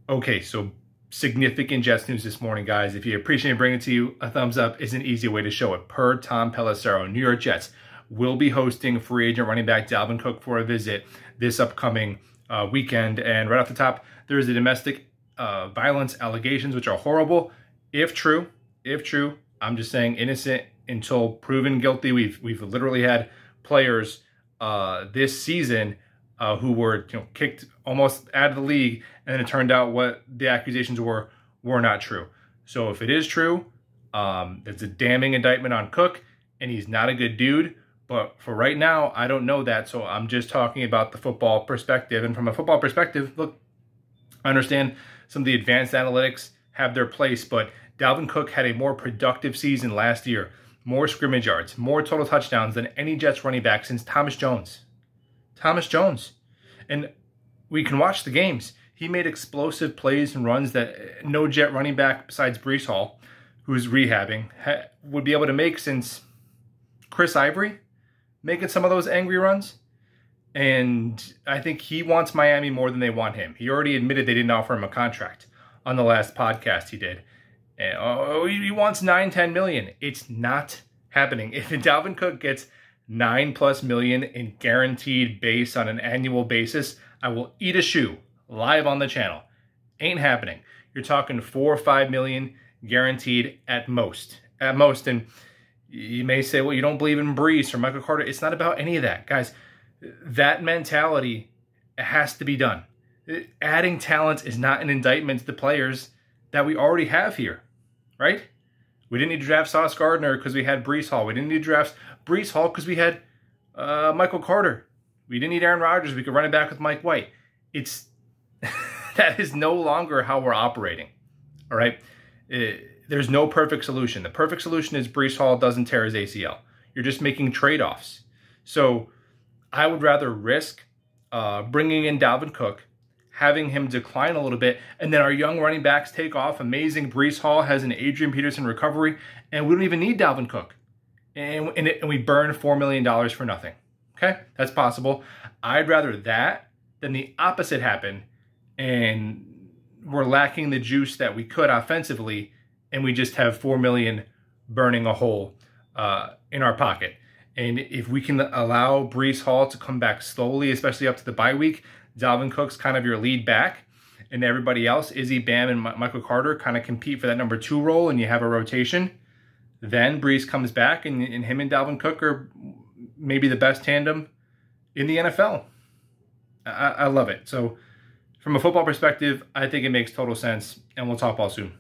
Okay, so significant Jets news this morning, guys. If you appreciate me bringing it to you, a thumbs up is an easy way to show it. Per Tom Pelissero, New York Jets will be hosting free agent running back Dalvin Cook for a visit this upcoming weekend. And right off the top, there is the domestic violence allegations, which are horrible. If true, I'm just saying innocent until proven guilty. We've literally had players this season who were kicked almost out of the league, and then it turned out what the accusations were not true. So if it is true, it's a damning indictment on Cook, and he's not a good dude. But for right now, I don't know that, so I'm just talking about the football perspective. And from a football perspective, look, I understand some of the advanced analytics have their place, but Dalvin Cook had a more productive season last year, more scrimmage yards, more total touchdowns than any Jets running back since Thomas Jones. And we can watch the games. He made explosive plays and runs that no Jet running back besides Breece Hall, who's rehabbing, would be able to make since Chris Ivory, making some of those angry runs. And I think he wants Miami more than they want him. He already admitted they didn't offer him a contract on the last podcast he did. And, he wants $9-10 million. It's not happening. If Dalvin Cook gets $9+ million in guaranteed base on an annual basis, I will eat a shoe live on the channel. Ain't happening. You're talking $4 or $5 million guaranteed at most. And you may say, well, you don't believe in Breece or Michael Carter. It's not about any of that, guys. That mentality has to be done. Adding talent is not an indictment to the players that we already have here, right? We didn't need to draft Sauce Gardner because we had Breece Hall. We didn't need to draft Breece Hall because we had Michael Carter. We didn't need Aaron Rodgers. We could run it back with Mike White. It's that is no longer how we're operating, all right? There's no perfect solution. The perfect solution is Breece Hall doesn't tear his ACL. You're just making trade-offs. So I would rather risk bringing in Dalvin Cook, having him decline a little bit, and then our young running backs take off. Amazing. Breece Hall has an Adrian Peterson recovery, and we don't even need Dalvin Cook. And we burn $4 million for nothing. Okay? That's possible. I'd rather that than the opposite happen, and we're lacking the juice that we could offensively, and we just have $4 million burning a hole in our pocket. And if we can allow Breece Hall to come back slowly, especially up to the bye week, Dalvin Cook's kind of your lead back, and everybody else, Izzy, Bam, and Michael Carter, kind of compete for that number 2 role, and you have a rotation. Then Breece comes back, and him and Dalvin Cook are maybe the best tandem in the NFL. I love it. So from a football perspective, I think it makes total sense, and we'll talk all soon.